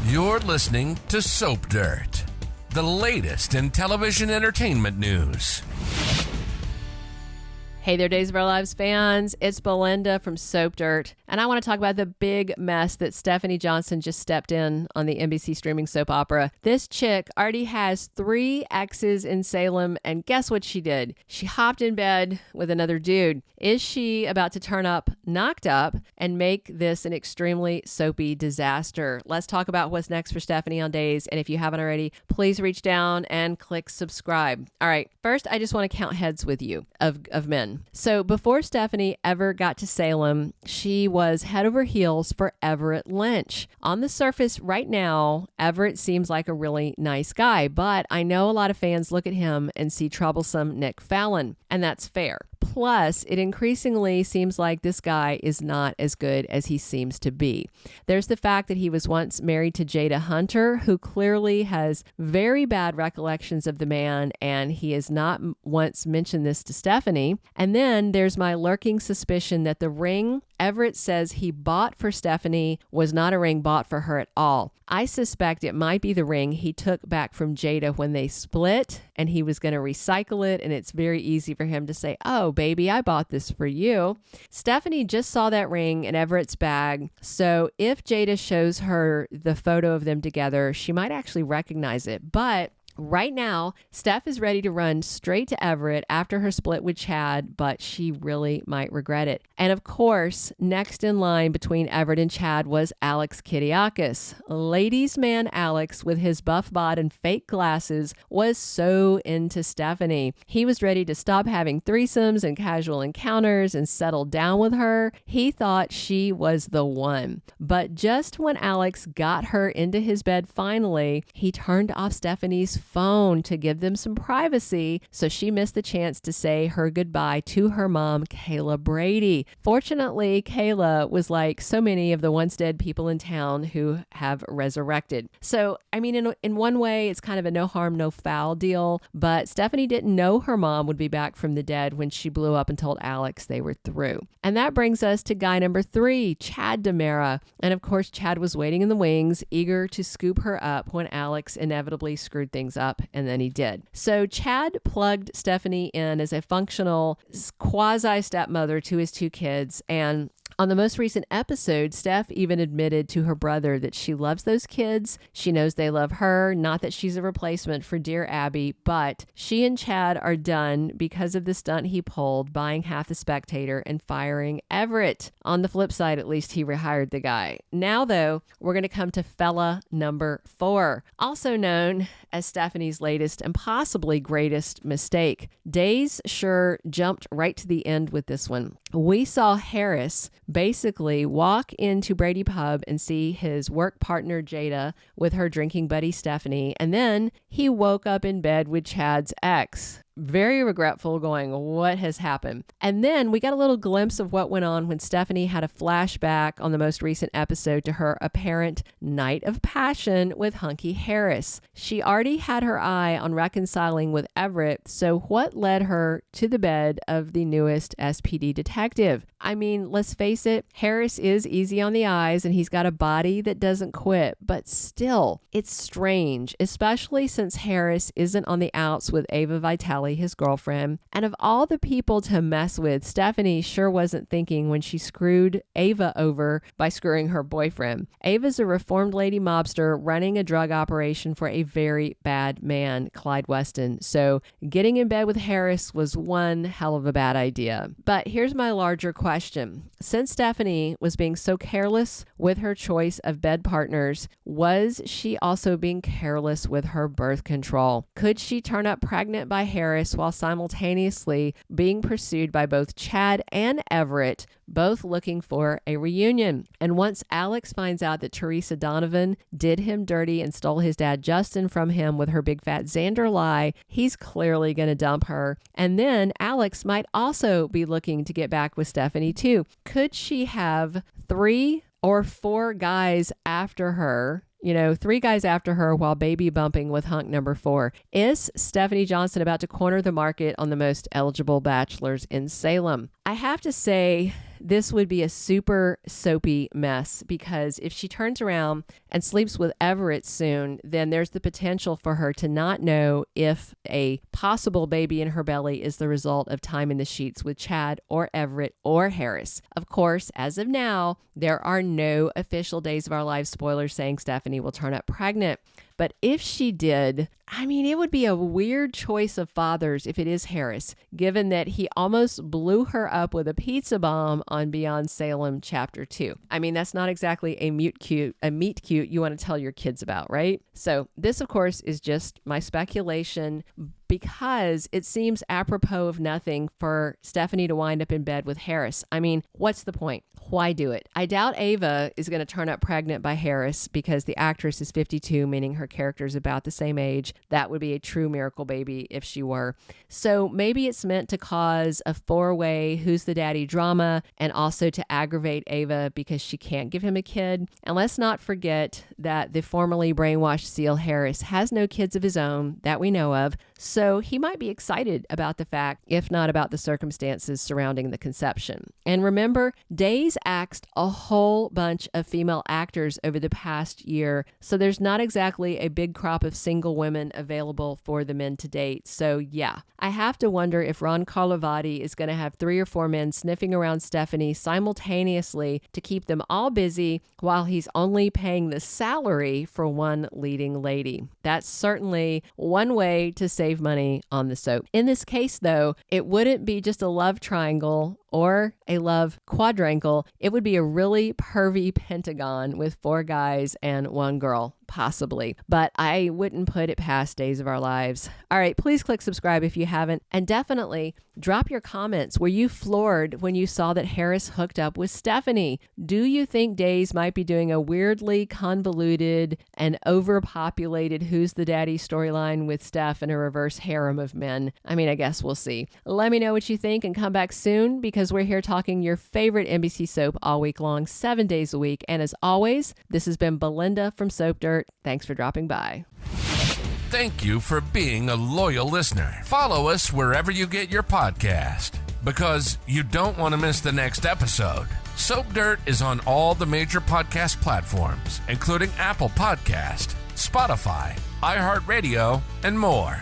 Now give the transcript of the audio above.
You're listening to Soap Dirt, the latest in television entertainment news. Hey there, Days of Our Lives fans. It's Belinda from Soap Dirt, and I want to talk about the big mess that Stephanie Johnson just stepped in on the NBC streaming soap opera. This chick already has 3 exes in Salem, and guess what she did? She hopped in bed with another dude. Is she about to turn up knocked up and make this an extremely soapy disaster? Let's talk about what's next for Stephanie on Days, and if you haven't already, please reach down and click subscribe. All right, first, I just want to count heads with you of men. So before Stephanie ever got to Salem, she was head over heels for Everett Lynch. On the surface right now, Everett seems like a really nice guy, but I know a lot of fans look at him and see troublesome Nick Fallon, and that's fair. Plus, it increasingly seems like this guy is not as good as he seems to be. There's the fact that he was once married to Jada Hunter, who clearly has very bad recollections of the man, and he has not once mentioned this to Stephanie. And then there's my lurking suspicion that the ring Everett says he bought for Stephanie was not a ring bought for her at all. I suspect it might be the ring he took back from Jada when they split, and he was going to recycle it, and it's very easy for him to say, "Oh, baby, I bought this for you." Stephanie just saw that ring in Everett's bag, so if Jada shows her the photo of them together, she might actually recognize it. But right now, Steph is ready to run straight to Everett after her split with Chad, but she really might regret it. And of course, next in line between Everett and Chad was Alex Kiriakis. Ladies' man Alex, with his buff bod and fake glasses, was so into Stephanie. He was ready to stop having threesomes and casual encounters and settle down with her. He thought she was the one. But just when Alex got her into his bed finally, he turned off Stephanie's phone to give them some privacy, so she missed the chance to say her goodbye to her mom, Kayla Brady. Fortunately, Kayla was like so many of the once dead people in town who have resurrected. So, I mean, in one way, it's kind of a no harm, no foul deal, but Stephanie didn't know her mom would be back from the dead when she blew up and told Alex they were through. And that brings us to guy number 3, Chad DiMera. And of course, Chad was waiting in the wings, eager to scoop her up when Alex inevitably screwed things up, and then he did. So Chad plugged Stephanie in as a functional quasi-stepmother to his 2 kids, and on the most recent episode, Steph even admitted to her brother that she loves those kids. She knows they love her, not that she's a replacement for dear Abby, but she and Chad are done because of the stunt he pulled, buying half the Spectator and firing Everett. On the flip side, at least he rehired the guy. Now, though, we're going to come to fella number 4, also known as Stephanie's latest and possibly greatest mistake. Days sure jumped right to the end with this one. We saw Harris basically walk into Brady Pub and see his work partner Jada with her drinking buddy Stephanie, and then he woke up in bed with Chad's ex. Very regretful, going, what has happened? And then we got a little glimpse of what went on when Stephanie had a flashback on the most recent episode to her apparent night of passion with Hunky Harris. She already had her eye on reconciling with Everett, so what led her to the bed of the newest SPD detective? I mean, let's face it, Harris is easy on the eyes and he's got a body that doesn't quit, but still, it's strange, especially since Harris isn't on the outs with Ava Vitale, his girlfriend. And of all the people to mess with, Stephanie sure wasn't thinking when she screwed Ava over by screwing her boyfriend. Ava's a reformed lady mobster running a drug operation for a very bad man, Clyde Weston. So getting in bed with Harris was one hell of a bad idea. But here's my larger question. Since Stephanie was being so careless with her choice of bed partners, was she also being careless with her birth control? Could she turn up pregnant by Harris while simultaneously being pursued by both Chad and Everett, both looking for a reunion? And once Alex finds out that Teresa Donovan did him dirty and stole his dad Justin from him with her big fat Xander lie, he's clearly going to dump her. And then Alex might also be looking to get back with Stephanie too. Could she have 3 or 4 guys after her? 3 guys after her while baby bumping with hunk number 4. Is Stephanie Johnson about to corner the market on the most eligible bachelors in Salem? I have to say, this would be a super soapy mess, because if she turns around and sleeps with Everett soon, then there's the potential for her to not know if a possible baby in her belly is the result of time in the sheets with Chad or Everett or Harris. Of course, as of now, there are no official Days of Our Lives spoilers saying Stephanie will turn up pregnant. But if she did, I mean, it would be a weird choice of fathers if it is Harris, given that he almost blew her up with a pizza bomb on Beyond Salem Chapter 2. I mean, that's not exactly a meet cute you want to tell your kids about, right? So this, of course, is just my speculation, because it seems apropos of nothing for Stephanie to wind up in bed with Harris. I mean, what's the point? Why do it? I doubt Ava is going to turn up pregnant by Harris, because the actress is 52, meaning her character is about the same age. That would be a true miracle baby if she were. So maybe it's meant to cause a four-way who's the daddy drama, and also to aggravate Ava because she can't give him a kid. And let's not forget that the formerly brainwashed SEAL Harris has no kids of his own that we know of. So he might be excited about the fact, if not about the circumstances surrounding the conception. And remember, Days axed a whole bunch of female actors over the past year, so there's not exactly a big crop of single women available for the men to date. So yeah, I have to wonder if Ron Carlivati is going to have 3 or 4 men sniffing around Stephanie simultaneously to keep them all busy, while he's only paying the salary for one leading lady. That's certainly one way to save money on the soap. In this case, though, it wouldn't be just a love triangle or a love quadrangle. It would be a really pervy pentagon with 4 guys and 1 girl, possibly. But I wouldn't put it past Days of Our Lives. All right, please click subscribe if you haven't. And definitely drop your comments. Were you floored when you saw that Harris hooked up with Stephanie? Do you think Days might be doing a weirdly convoluted and overpopulated Who's the Daddy storyline with Steph and a reverse harem of men? I mean, I guess we'll see. Let me know what you think and come back soon, because we're here talking your favorite NBC soap all week long, 7 days a week. And as always, this has been Belinda from Soap Dirt. Thanks for dropping by. Thank you for being a loyal listener. Follow us wherever you get your podcast, because you don't want to miss the next episode. Soap Dirt is on all the major podcast platforms, including Apple Podcast, Spotify, iHeartRadio, and more.